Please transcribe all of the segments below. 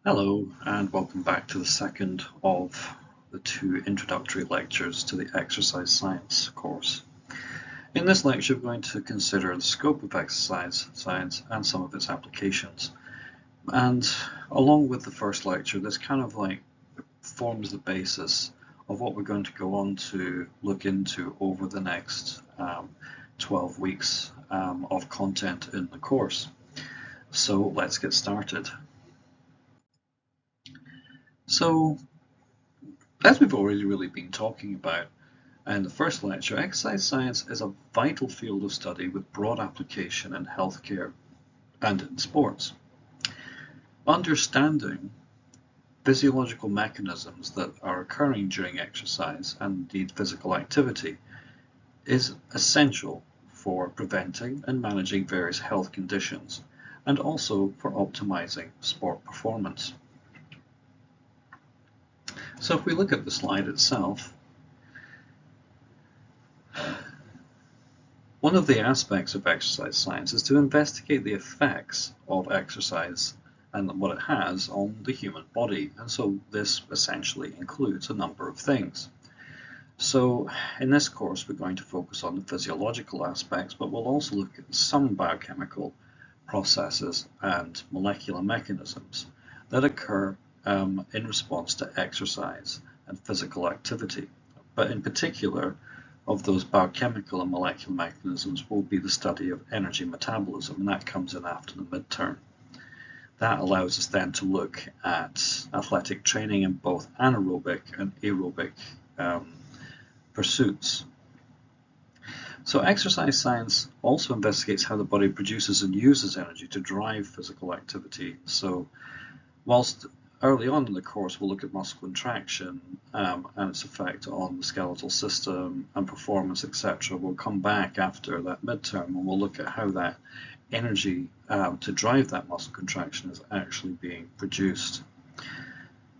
Hello, and welcome back to the second of the two introductory lectures to the Exercise Science course. In this lecture, we're going to consider the scope of exercise science and some of its applications. And along with the first lecture, this kind of forms the basis of what we're going to go on to look into over the next 12 weeks of content in the course. So let's get started. So, as we've already really been talking about in the first lecture, exercise science is a vital field of study with broad application in healthcare and in sports. Understanding physiological mechanisms that are occurring during exercise and indeed physical activity is essential for preventing and managing various health conditions and also for optimizing sport performance. So if we look at the slide itself, one of the aspects of exercise science is to investigate the effects of exercise and what it has on the human body. And so this essentially includes a number of things. So in this course, we're going to focus on the physiological aspects, but we'll also look at some biochemical processes and molecular mechanisms that occur in response to exercise and physical activity. But in particular, of those biochemical and molecular mechanisms will be the study of energy metabolism, and that comes in after the midterm. That allows us then to look at athletic training in both anaerobic and aerobic pursuits. So exercise science also investigates how the body produces and uses energy to drive physical activity. So whilst early on in the course we'll look at muscle contraction and its effect on the skeletal system and performance, etc. We'll come back after that midterm and we'll look at how that energy to drive that muscle contraction is actually being produced.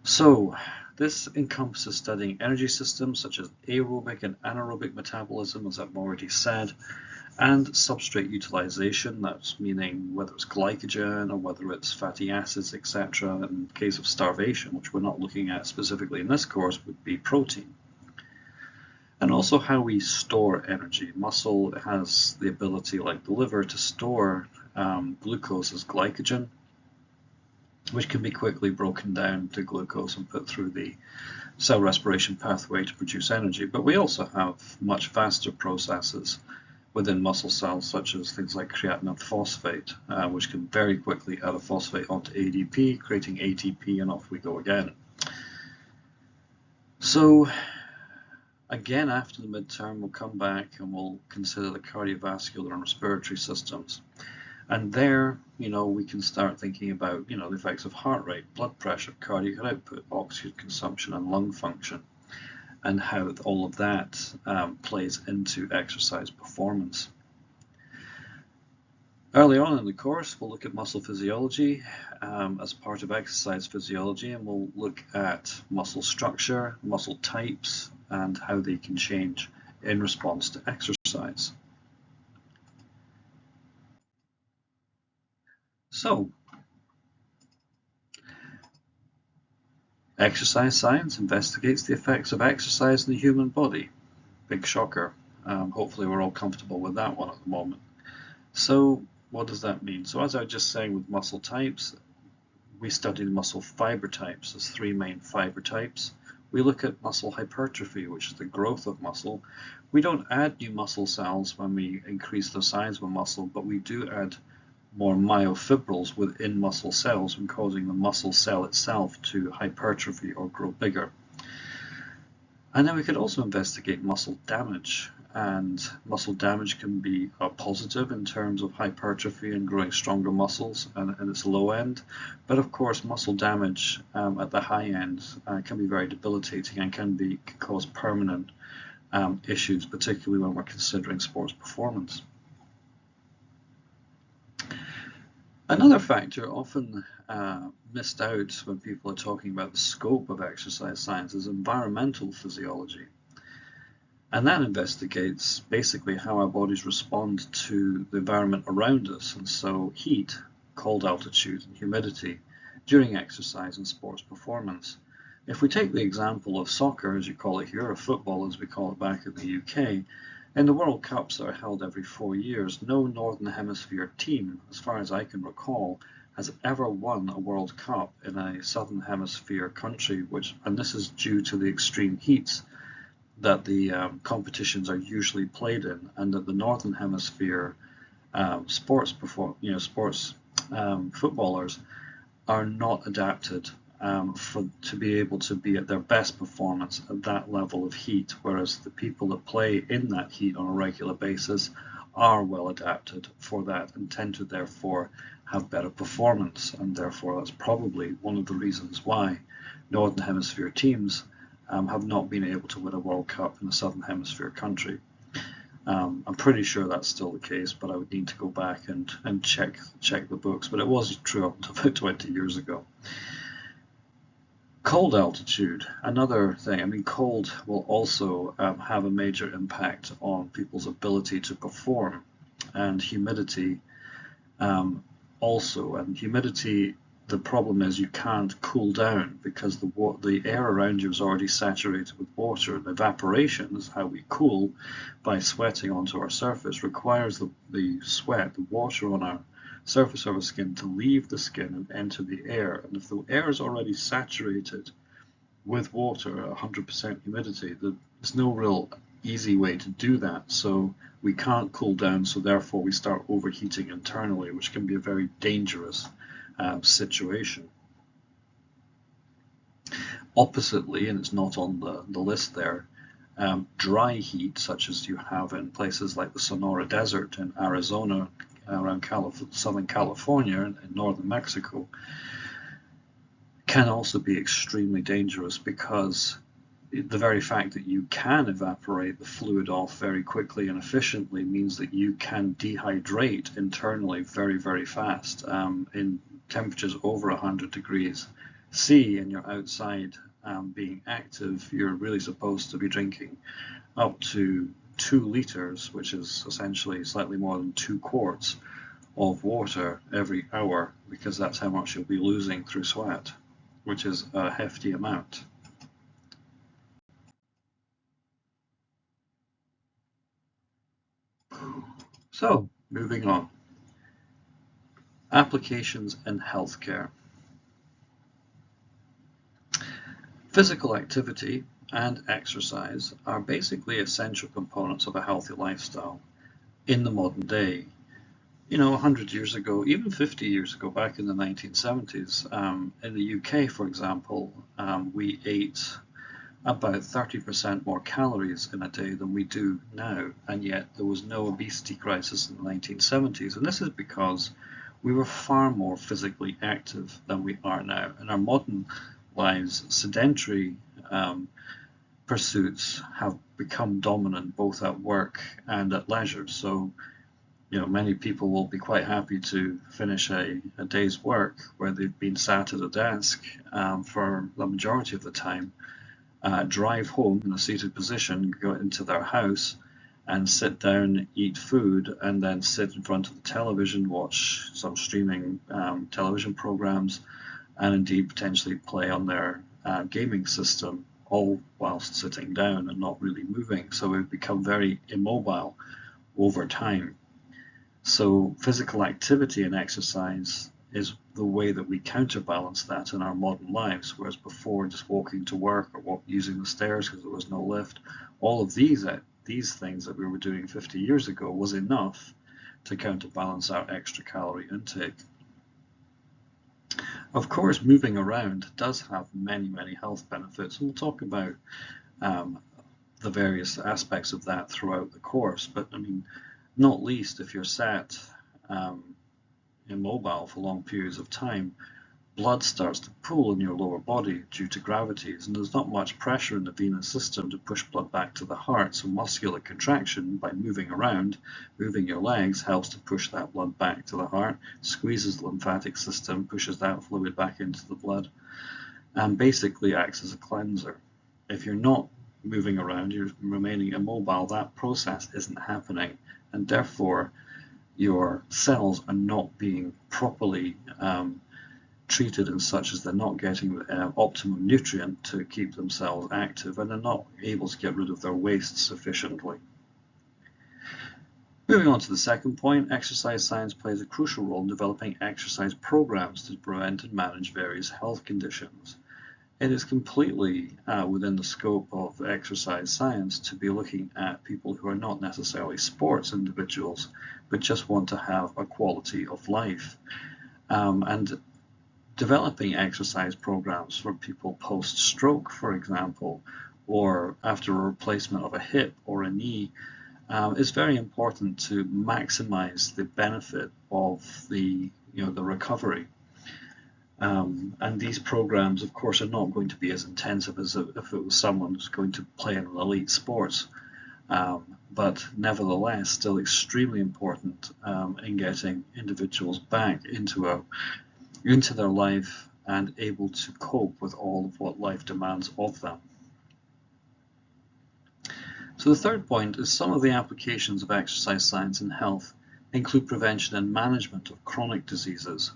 So this encompasses studying energy systems such as aerobic and anaerobic metabolism, as I've already said, and substrate utilization. That's meaning whether it's glycogen or whether it's fatty acids, etc. In case of starvation, which we're not looking at specifically in this course, would be protein. And also how we store energy. Muscle has the ability, like the liver, to store glucose as glycogen, which can be quickly broken down to glucose and put through the cell respiration pathway to produce energy. But we also have much faster processes within muscle cells, such as things like creatine phosphate, which can very quickly add a phosphate onto ADP, creating ATP, and off we go again. So again, after the midterm, we'll come back and we'll consider the cardiovascular and respiratory systems. And there, we can start thinking about, the effects of heart rate, blood pressure, cardiac output, oxygen consumption, and lung function, and how all of that plays into exercise performance. Early on in the course, we'll look at muscle physiology as part of exercise physiology, and we'll look at muscle structure, muscle types, and how they can change in response to exercise. So, exercise science investigates the effects of exercise in the human body. Big shocker. Hopefully we're all comfortable with that one at the moment. So what does that mean? So as I was just saying with muscle types, we study the muscle fiber types. There's three main fiber types. We look at muscle hypertrophy, which is the growth of muscle. We don't add new muscle cells when we increase the size of a muscle, but we do add more myofibrils within muscle cells and causing the muscle cell itself to hypertrophy or grow bigger. And then we could also investigate muscle damage, and muscle damage can be positive in terms of hypertrophy and growing stronger muscles and its low end, but of course muscle damage at the high end can be very debilitating and can cause permanent issues, particularly when we're considering sports performance. Another factor often missed out when people are talking about the scope of exercise science is environmental physiology. And that investigates basically how our bodies respond to the environment around us. And so heat, cold altitude, and humidity during exercise and sports performance. If we take the example of soccer, as you call it here, or football as we call it back in the UK, in the World Cups that are held every 4 years, no Northern Hemisphere team, as far as I can recall, has ever won a World Cup in a Southern Hemisphere country, and this is due to the extreme heats that the competitions are usually played in, and that the Northern Hemisphere footballers are not adapted to be able to be at their best performance at that level of heat, whereas the people that play in that heat on a regular basis are well adapted for that and tend to therefore have better performance, and therefore that's probably one of the reasons why Northern Hemisphere teams have not been able to win a World Cup in a Southern Hemisphere country. I'm pretty sure that's still the case, but I would need to go back and check the books, but it was true up to about 20 years ago. Cold altitude, another thing. I mean, cold will also have a major impact on people's ability to perform, and humidity also. And humidity, the problem is you can't cool down because the air around you is already saturated with water. And evaporation is how we cool, by sweating onto our surface, requires the sweat, the water on our surface of our skin, to leave the skin and enter the air. And if the air is already saturated with water at 100% humidity, there's no real easy way to do that. So we can't cool down, so therefore we start overheating internally, which can be a very dangerous situation. Oppositely, and it's not on the list there, dry heat, such as you have in places like the Sonora Desert in Arizona, around Southern California and northern Mexico, can also be extremely dangerous, because the very fact that you can evaporate the fluid off very quickly and efficiently means that you can dehydrate internally very, very fast. In temperatures over 100 degrees C and you're outside being active, you're really supposed to be drinking up to 2 liters, which is essentially slightly more than 2 quarts of water every hour, because that's how much you'll be losing through sweat, which is a hefty amount. So, moving on. Applications in healthcare. Physical activity and exercise are basically essential components of a healthy lifestyle in the modern day. 100 years ago, even 50 years ago, back in the 1970s, in the UK, for example, we ate about 30% more calories in a day than we do now, and yet there was no obesity crisis in the 1970s. And this is because we were far more physically active than we are now. In our modern lives, sedentary pursuits have become dominant both at work and at leisure. So many people will be quite happy to finish a day's work where they've been sat at a desk for the majority of the time, drive home in a seated position, go into their house and sit down, eat food, and then sit in front of the television, watch some streaming television programs, and indeed potentially play on their gaming system, all whilst sitting down and not really moving. So we've become very immobile over time. So physical activity and exercise is the way that we counterbalance that in our modern lives, whereas before, just walking to work or using the stairs because there was no lift, all of these things that we were doing 50 years ago was enough to counterbalance our extra calorie intake. Of course, moving around does have many, many health benefits, and we'll talk about the various aspects of that throughout the course, but I mean, not least if you're sat immobile for long periods of time, blood starts to pool in your lower body due to gravities, and there's not much pressure in the venous system to push blood back to the heart. So muscular contraction, by moving around, moving your legs, helps to push that blood back to the heart, squeezes the lymphatic system, pushes that fluid back into the blood, and basically acts as a cleanser. If you're not moving around, you're remaining immobile, that process isn't happening, and therefore your cells are not being properly treated in such as they're not getting optimum nutrient to keep themselves active, and they're not able to get rid of their waste sufficiently. Moving on to the second point, exercise science plays a crucial role in developing exercise programs to prevent and manage various health conditions. It is completely within the scope of exercise science to be looking at people who are not necessarily sports individuals, but just want to have a quality of life. And developing exercise programs for people post-stroke, for example, or after a replacement of a hip or a knee, is very important to maximize the benefit of the recovery. And these programs, of course, are not going to be as intensive as if it was someone who's going to play in elite sports, but nevertheless still extremely important in getting individuals back into their life and able to cope with all of what life demands of them. So the third point is some of the applications of exercise science in health include prevention and management of chronic diseases.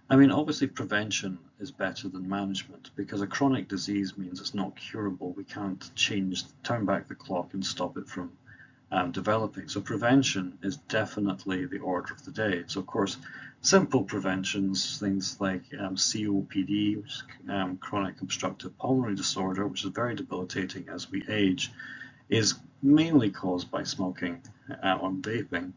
I mean, obviously prevention is better than management because a chronic disease means it's not curable. We can't turn back the clock and stop it from developing. So prevention is definitely the order of the day. So of course, simple preventions, things like COPD, which is chronic obstructive pulmonary disorder, which is very debilitating as we age, is mainly caused by smoking or vaping,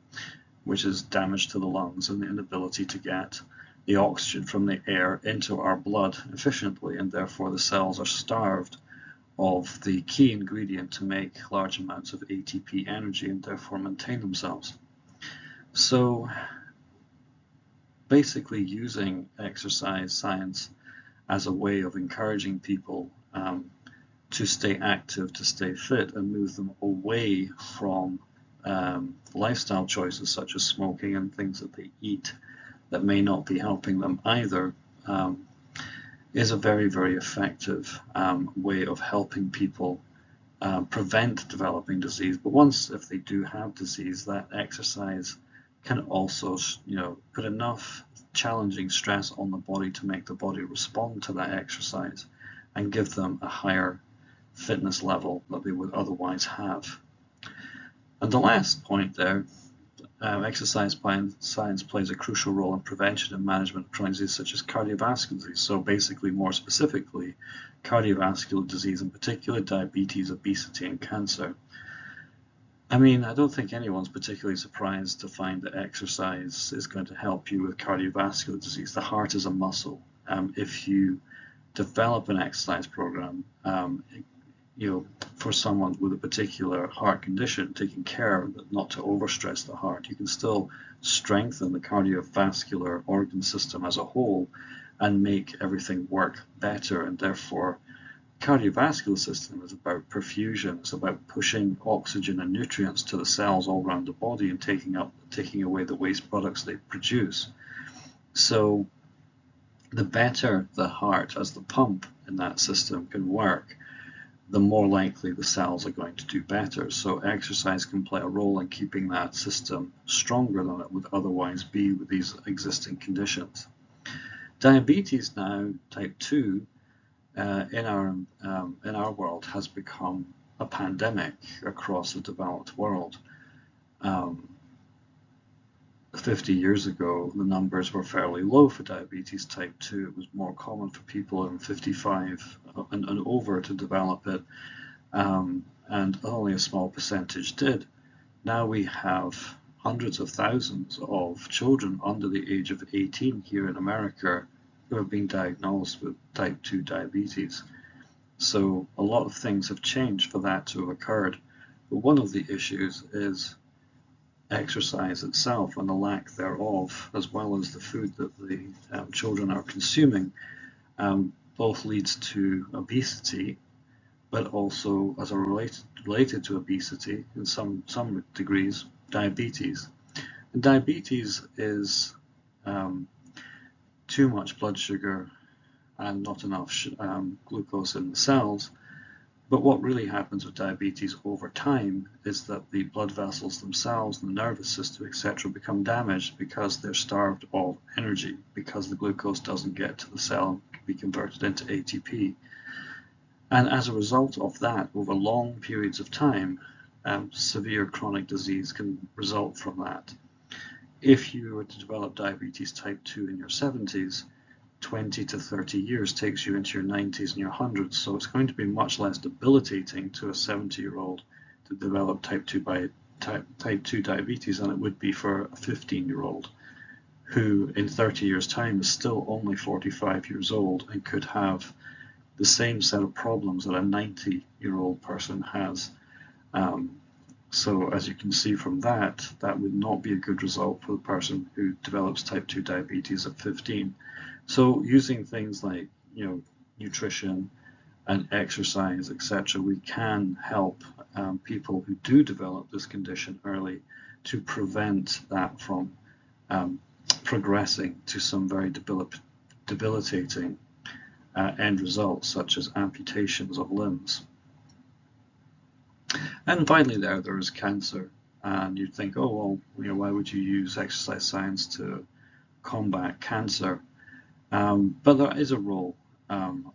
which is damage to the lungs and the inability to get the oxygen from the air into our blood efficiently, and therefore the cells are starved of the key ingredient to make large amounts of ATP energy and therefore maintain themselves. So basically using exercise science as a way of encouraging people to stay active, to stay fit, and move them away from lifestyle choices such as smoking and things that they eat that may not be helping them either, is a very, very effective way of helping people prevent developing disease. But once, if they do have disease, that exercise can also, put enough challenging stress on the body to make the body respond to that exercise and give them a higher fitness level that they would otherwise have. And the last point there, exercise science plays a crucial role in prevention and management of chronic diseases such as cardiovascular disease. So basically, more specifically, cardiovascular disease, in particular diabetes, obesity, and cancer. I mean, I don't think anyone's particularly surprised to find that exercise is going to help you with cardiovascular disease. The heart is a muscle. If you develop an exercise program, for someone with a particular heart condition, taking care not to overstress the heart, you can still strengthen the cardiovascular organ system as a whole and make everything work better. And therefore, cardiovascular system is about perfusion. It's about pushing oxygen and nutrients to the cells all around the body and taking away the waste products they produce. So the better the heart as the pump in that system can work, the more likely the cells are going to do better. So exercise can play a role in keeping that system stronger than it would otherwise be with these existing conditions. Diabetes now, type 2, in our world has become a pandemic across the developed world. 50 years ago, the numbers were fairly low for diabetes type 2. It was more common for people in 55 and over to develop it, and only a small percentage did. Now we have hundreds of thousands of children under the age of 18 here in America who have been diagnosed with type 2 diabetes. So a lot of things have changed for that to have occurred. But one of the issues is exercise itself and the lack thereof, as well as the food that the children are consuming, both leads to obesity, but also as a related to obesity in some degrees, diabetes. And diabetes is too much blood sugar and not enough glucose in the cells, But what really happens with diabetes over time is that the blood vessels themselves, the nervous system, etc., become damaged because they're starved of energy, because the glucose doesn't get to the cell and can be converted into ATP. And as a result of that, over long periods of time, severe chronic disease can result from that. If you were to develop diabetes type 2 in your 70s, 20 to 30 years takes you into your 90s and your 100s, so it's going to be much less debilitating to a 70-year-old to develop type 2 diabetes than it would be for a 15-year-old who in 30 years' time is still only 45 years old and could have the same set of problems that a 90-year-old person has. So as you can see from that, that would not be a good result for the person who develops type 2 diabetes at 15. So using things like, nutrition and exercise, etc., we can help people who do develop this condition early to prevent that from progressing to some very debilitating end results, such as amputations of limbs. And finally, there is cancer. And you'd think, oh, well, why would you use exercise science to combat cancer? But there is a role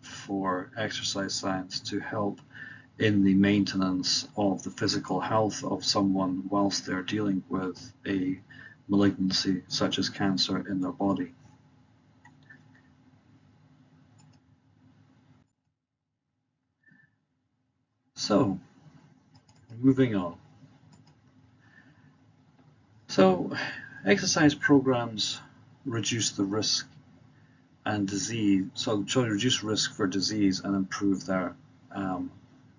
for exercise science to help in the maintenance of the physical health of someone whilst they're dealing with a malignancy such as cancer in their body. So, moving on. So, exercise programs reduce the risk and disease, so try to reduce risk for disease and improve their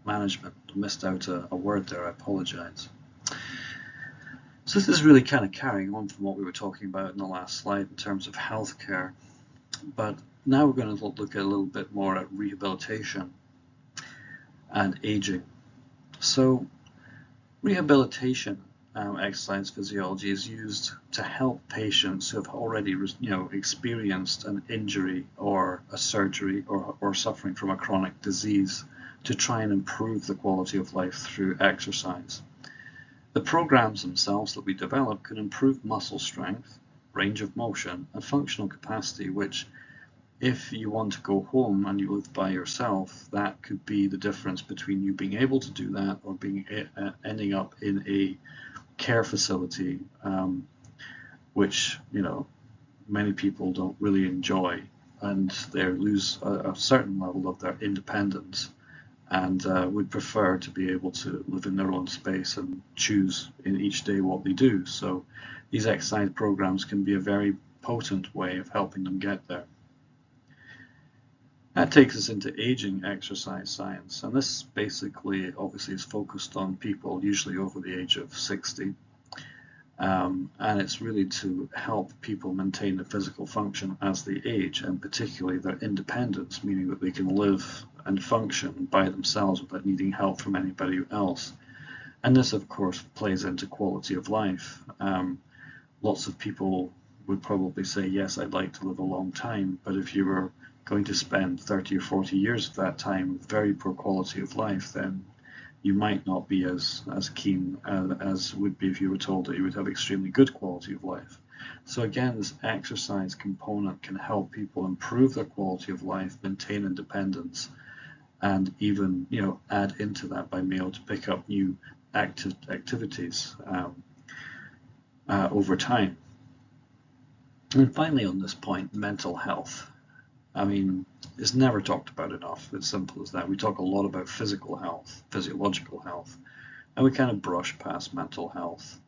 management. I missed out a word there, I apologize. So this is really kind of carrying on from what we were talking about in the last slide in terms of healthcare, but now we're going to look at a little bit more at rehabilitation and aging. So rehabilitation exercise physiology is used to help patients who have already experienced an injury or a surgery or suffering from a chronic disease to try and improve the quality of life through exercise. The programs themselves that we develop can improve muscle strength, range of motion, and functional capacity, which if you want to go home and you live by yourself, that could be the difference between you being able to do that or ending up in a care facility, which many people don't really enjoy, and they lose a certain level of their independence and would prefer to be able to live in their own space and choose in each day what they do. So these exercise programs can be a very potent way of helping them get there. That takes us into aging exercise science, and this basically obviously is focused on people usually over the age of 60, and it's really to help people maintain their physical function as they age, and particularly their independence, meaning that they can live and function by themselves without needing help from anybody else. And this of course plays into quality of life. Lots of people would probably say, yes, I'd like to live a long time, but if you were going to spend 30 or 40 years of that time with very poor quality of life, then you might not be as keen as would be if you were told that you would have extremely good quality of life. So again, this exercise component can help people improve their quality of life, maintain independence, and even add into that by being able to pick up new activities over time. And finally, on this point, mental health. I mean, it's never talked about enough. It's simple as that. We talk a lot about physical health, physiological health, and we kind of brush past mental health.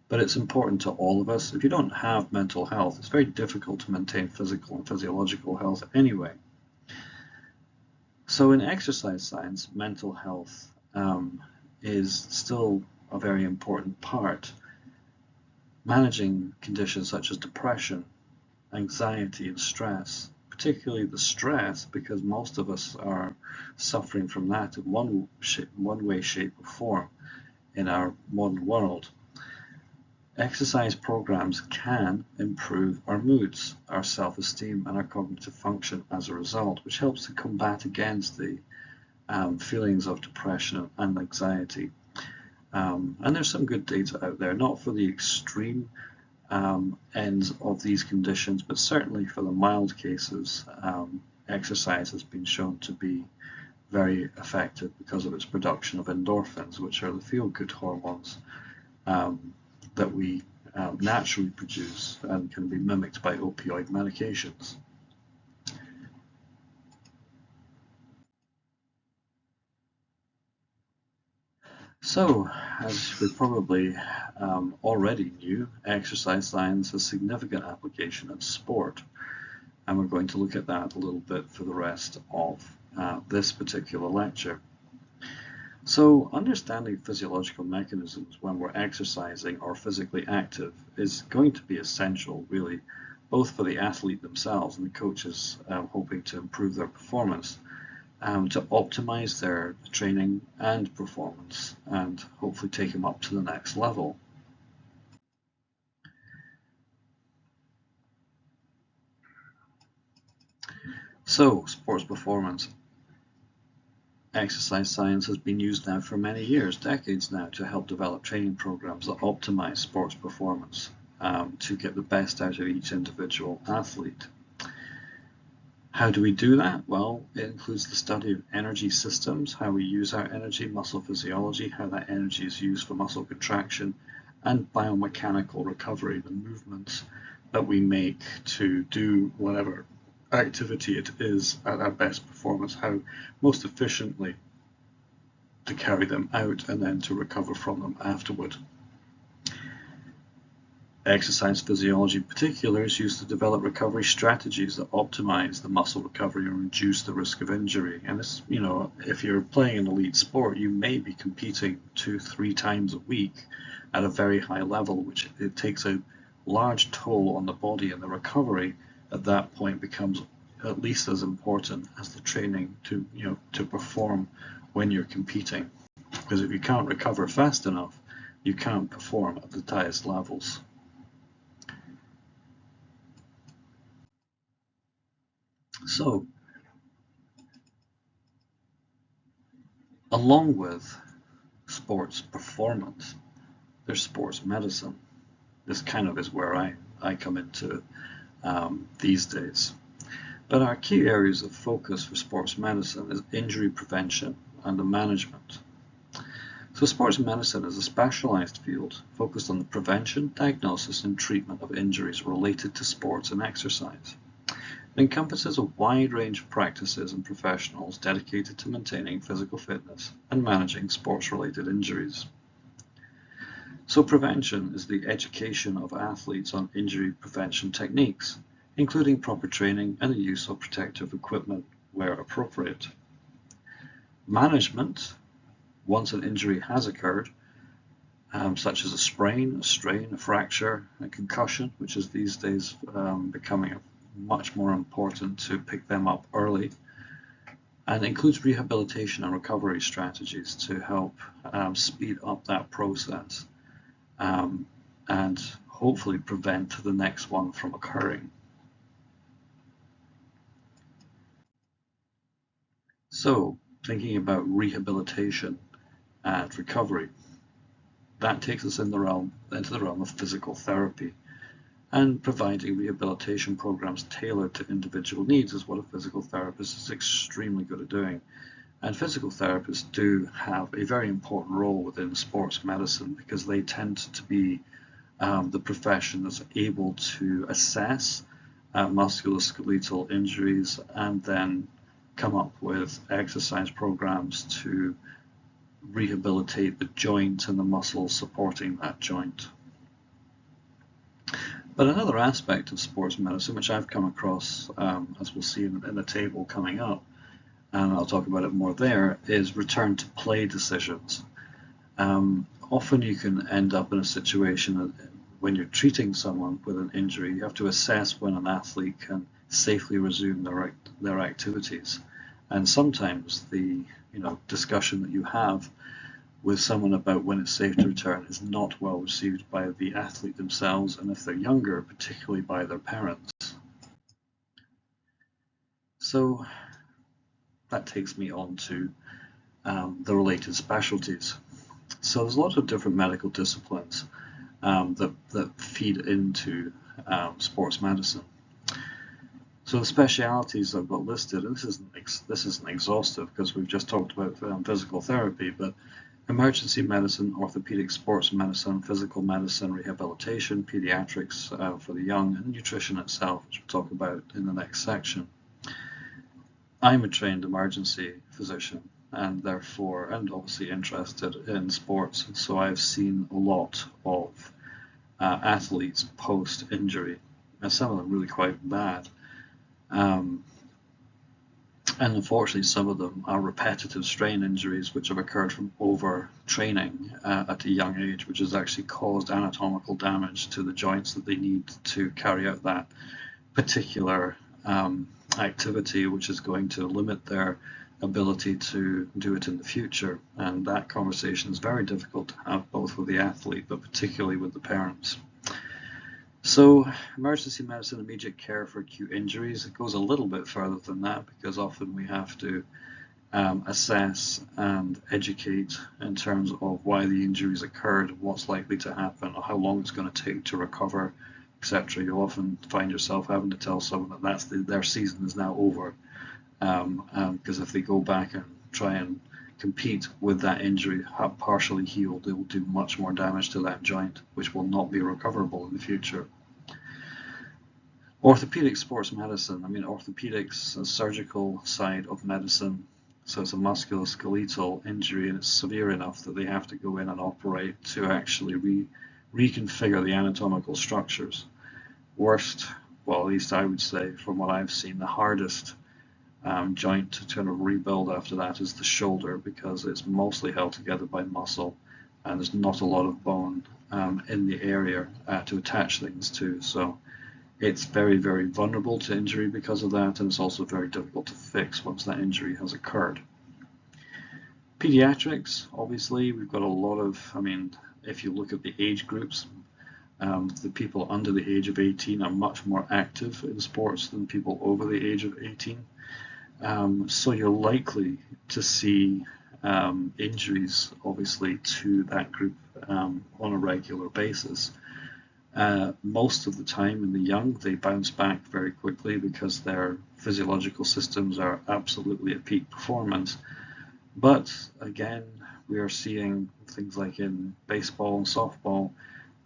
But it's important to all of us. If you don't have mental health, it's very difficult to maintain physical and physiological health anyway. So in exercise science, mental health is still a very important part. Managing conditions such as depression, anxiety, and stress, particularly the stress, because most of us are suffering from that in one way, shape, or form in our modern world. Exercise programs can improve our moods, our self-esteem, and our cognitive function as a result, which helps to combat against the feelings of depression and anxiety. And there's some good data out there, not for the extreme ends of these conditions, but certainly for the mild cases, exercise has been shown to be very effective because of its production of endorphins, which are the feel-good hormones that we naturally produce and can be mimicked by opioid medications. So, as we probably already knew, exercise science has significant application in sport, and we're going to look at that a little bit for the rest of this particular lecture. So, understanding physiological mechanisms when we're exercising or physically active is going to be essential, really, both for the athlete themselves and the coaches hoping to improve their performance, to optimize their training and performance and hopefully take them up to the next level. So, sports performance. Exercise science has been used now for many years, decades now, to help develop training programs that optimize sports performance to get the best out of each individual athlete. How do we do that? Well, it includes the study of energy systems, how we use our energy, muscle physiology, how that energy is used for muscle contraction, and biomechanical recovery, the movements that we make to do whatever activity it is at our best performance, how most efficiently to carry them out and then to recover from them afterward. Exercise physiology in particular is used to develop recovery strategies that optimize the muscle recovery and reduce the risk of injury. And this, if you're playing an elite sport, you may be competing 2-3 times a week at a very high level, which it takes a large toll on the body, and the recovery at that point becomes at least as important as the training to perform when you're competing. Because if you can't recover fast enough, you can't perform at the highest levels. So, along with sports performance, there's sports medicine. This kind of is where I come into these days. But our key areas of focus for sports medicine is injury prevention and the management. So sports medicine is a specialized field focused on the prevention, diagnosis, and treatment of injuries related to sports and exercise. It encompasses a wide range of practices and professionals dedicated to maintaining physical fitness and managing sports-related injuries. So prevention is the education of athletes on injury prevention techniques, including proper training and the use of protective equipment where appropriate. Management, once an injury has occurred, such as a sprain, a strain, a fracture, a concussion, which is these days becoming much more important to pick them up early, and includes rehabilitation and recovery strategies to help speed up that process and hopefully prevent the next one from occurring. So, thinking about rehabilitation and recovery, that takes us into the realm of physical therapy. And providing rehabilitation programs tailored to individual needs is what a physical therapist is extremely good at doing. And physical therapists do have a very important role within sports medicine because they tend to be the profession that's able to assess musculoskeletal injuries and then come up with exercise programs to rehabilitate the joint and the muscles supporting that joint. But another aspect of sports medicine, which I've come across, as we'll see in the table coming up, and I'll talk about it more there, is return to play decisions. Often you can end up in a situation when you're treating someone with an injury, you have to assess when an athlete can safely resume their activities. And sometimes the discussion that you have with someone about when it's safe to return is not well received by the athlete themselves, and if they're younger, particularly by their parents. So that takes me on to the related specialties. So there's a lot of different medical disciplines that feed into sports medicine. So the specialities I've got listed, and this isn't exhaustive because we've just talked about physical therapy, but emergency medicine, orthopedic sports medicine, physical medicine, rehabilitation, pediatrics for the young, and nutrition itself, which we'll talk about in the next section. I'm a trained emergency physician and therefore, and obviously interested in sports, so I've seen a lot of athletes post-injury, and some of them really quite bad. And unfortunately, some of them are repetitive strain injuries which have occurred from overtraining at a young age, which has actually caused anatomical damage to the joints that they need to carry out that particular activity, which is going to limit their ability to do it in the future. And that conversation is very difficult to have both with the athlete, but particularly with the parents. So emergency medicine, immediate care for acute injuries, it goes a little bit further than that because often we have to assess and educate in terms of why the injuries occurred, what's likely to happen, or how long it's going to take to recover, etc. You'll often find yourself having to tell someone that their season is now over, because if they go back and try and compete with that injury partially healed, they will do much more damage to that joint, which will not be recoverable in the future. Orthopedic sports medicine, orthopedics, a surgical side of medicine, so it's a musculoskeletal injury and it's severe enough that they have to go in and operate to actually reconfigure the anatomical structures. Worst, well, at least I would say, from what I've seen, the hardest joint to kind of rebuild after that is the shoulder, because it's mostly held together by muscle and there's not a lot of bone in the area to attach things to. So it's very, very vulnerable to injury because of that, and it's also very difficult to fix once that injury has occurred. Pediatrics, obviously, we've got a lot of, if you look at the age groups, the people under the age of 18 are much more active in sports than people over the age of 18. So you're likely to see injuries, obviously, to that group on a regular basis. Most of the time in the young, they bounce back very quickly because their physiological systems are absolutely at peak performance. But again, we are seeing things like in baseball and softball,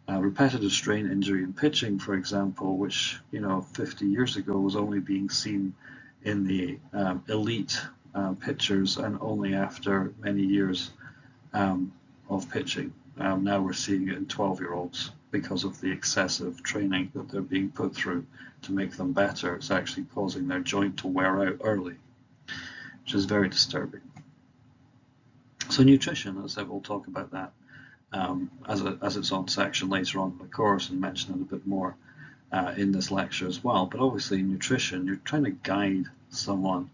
repetitive strain injury in pitching, for example, which 50 years ago was only being seen in the elite pitchers and only after many years of pitching. Now we're seeing it in 12-year-olds because of the excessive training that they're being put through to make them better. It's actually causing their joint to wear out early, which is very disturbing. So nutrition, as I said, we'll talk about that as its own section later on in the course and mention it a bit more in this lecture as well. But obviously nutrition, you're trying to guide someone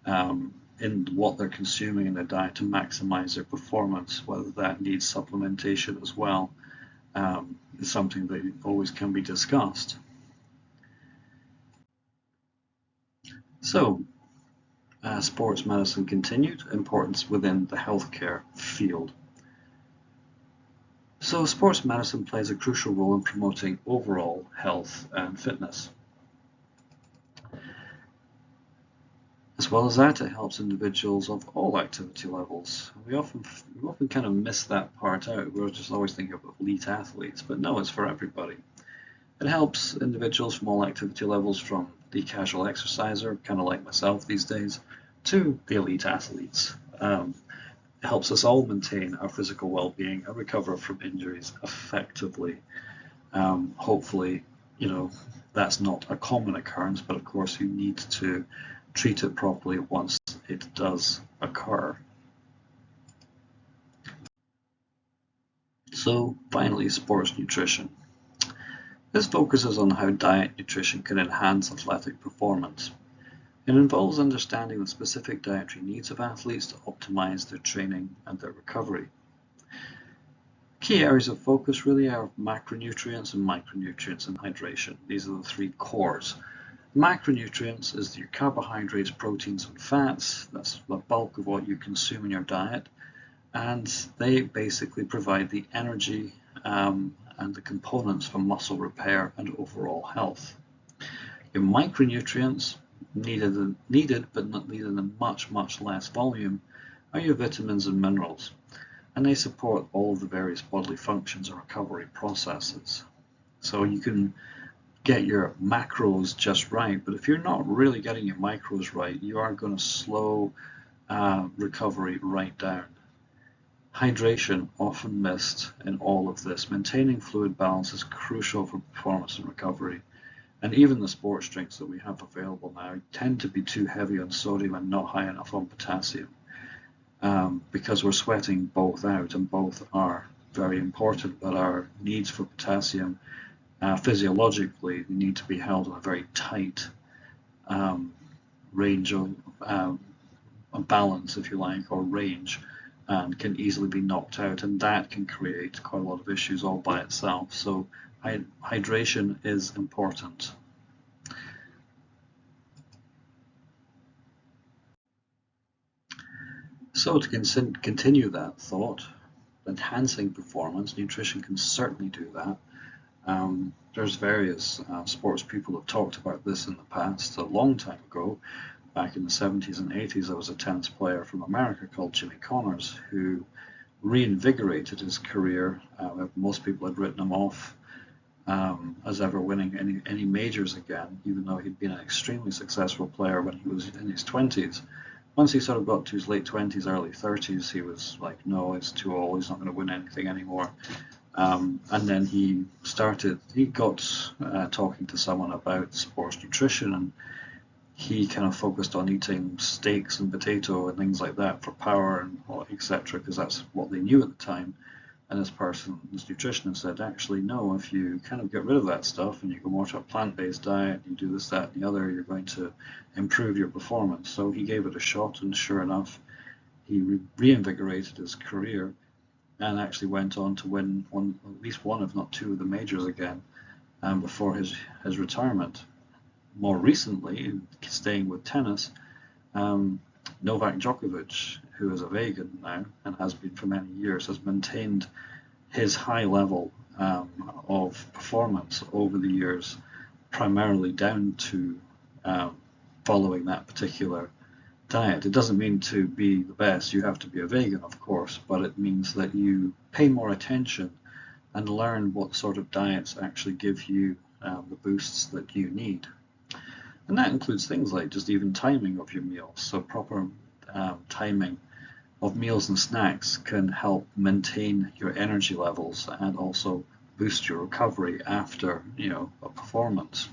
in what they're consuming in their diet to maximize their performance, whether that needs supplementation as well, is something that always can be discussed. So, sports medicine continued, importance within the healthcare field. So sports medicine plays a crucial role in promoting overall health and fitness. As well as that, it helps individuals of all activity levels. We often kind of miss that part out. We're just always thinking of elite athletes, but no, it's for everybody. It helps individuals from all activity levels, from the casual exerciser, kind of like myself these days, to the elite athletes. It helps us all maintain our physical well-being and recover from injuries effectively. Hopefully, that's not a common occurrence, but of course you need to treat it properly once it does occur. So finally, sports nutrition. This focuses on how diet nutrition can enhance athletic performance. It involves understanding the specific dietary needs of athletes to optimize their training and their recovery. Key areas of focus really are macronutrients and micronutrients and hydration. These are the three cores Macronutrients is your carbohydrates, proteins, and fats. That's the bulk of what you consume in your diet, and they basically provide the energy and the components for muscle repair and overall health. Your micronutrients, needed but not needed in much less volume, are your vitamins and minerals, and they support all of the various bodily functions and recovery processes. So you can get your macros just right, but if you're not really getting your micros right, you are going to slow recovery right down. Hydration, often missed in all of this. Maintaining fluid balance is crucial for performance and recovery. And even the sports drinks that we have available now tend to be too heavy on sodium and not high enough on potassium, because we're sweating both out, and both are very important, but our needs for potassium physiologically need to be held in a very tight range of a balance, if you like, or range, and can easily be knocked out, and that can create quite a lot of issues all by itself. So hydration is important. So to continue that thought, enhancing performance, nutrition can certainly do that. There's various sports people have talked about this in the past. A long time ago, back in the 70s and 80s, there was a tennis player from America called Jimmy Connors who reinvigorated his career. Most people had written him off as ever winning any majors again, even though he'd been an extremely successful player when he was in his 20s. Once he sort of got to his late 20s, early 30s, he was like, no, it's too old, he's not going to win anything anymore. And then he got talking to someone about sports nutrition, and he kind of focused on eating steaks and potato and things like that for power and etc., because that's what they knew at the time. And this nutritionist said, actually, no, if you kind of get rid of that stuff and you go more to a plant-based diet, you do this, that, and the other, you're going to improve your performance. So he gave it a shot, and sure enough, he reinvigorated his career and actually went on to win at least one, if not two, of the majors again before his retirement. More recently, staying with tennis, Novak Djokovic, who is a vegan now and has been for many years, has maintained his high level of performance over the years, primarily down to following that particular diet. It doesn't mean to be the best you have to be a vegan, of course, but it means that you pay more attention and learn what sort of diets actually give you the boosts that you need. And that includes things like just even timing of your meals. So proper timing of meals and snacks can help maintain your energy levels and also boost your recovery after, a performance.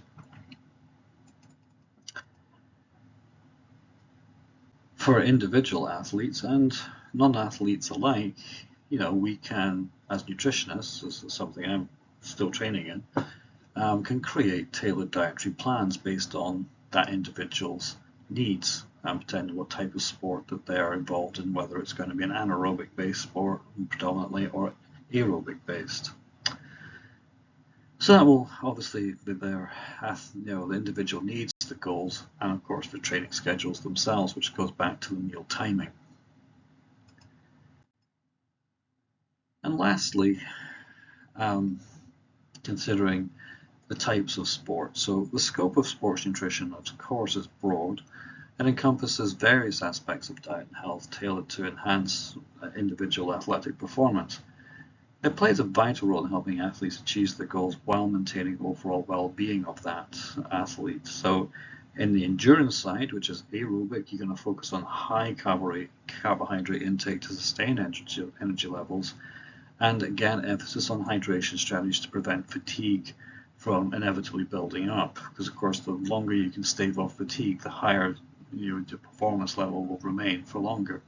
For individual athletes and non-athletes alike, we can, as nutritionists, this is something I'm still training in, can create tailored dietary plans based on that individual's needs, depending on what type of sport that they are involved in, whether it's going to be an anaerobic based sport predominantly or aerobic based. So that will obviously be the individual needs, the goals, and of course the training schedules themselves, which goes back to the meal timing. And lastly, considering the types of sport. So the scope of sports nutrition, of course, is broad and encompasses various aspects of diet and health tailored to enhance individual athletic performance. It plays a vital role in helping athletes achieve their goals while maintaining overall well-being of that athlete. So in the endurance side, which is aerobic, you're going to focus on high carbohydrate intake to sustain energy levels, and again, emphasis on hydration strategies to prevent fatigue from inevitably building up, because of course the longer you can stave off fatigue, the higher your performance level will remain for longer.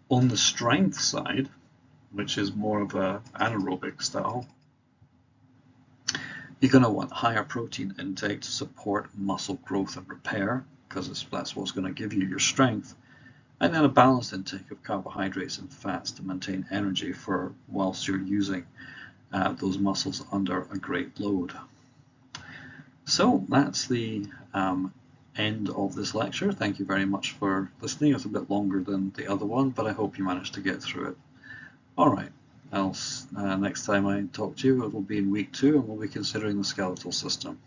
On the strength side, which is more of an anaerobic style, you're going to want higher protein intake to support muscle growth and repair, because that's what's going to give you your strength, and then a balanced intake of carbohydrates and fats to maintain energy for whilst you're using those muscles under a great load. So that's the end of this lecture. Thank you very much for listening. It's a bit longer than the other one, but I hope you managed to get through it. All right. Next time I talk to you, it will be in week 2, and we'll be considering the skeletal system.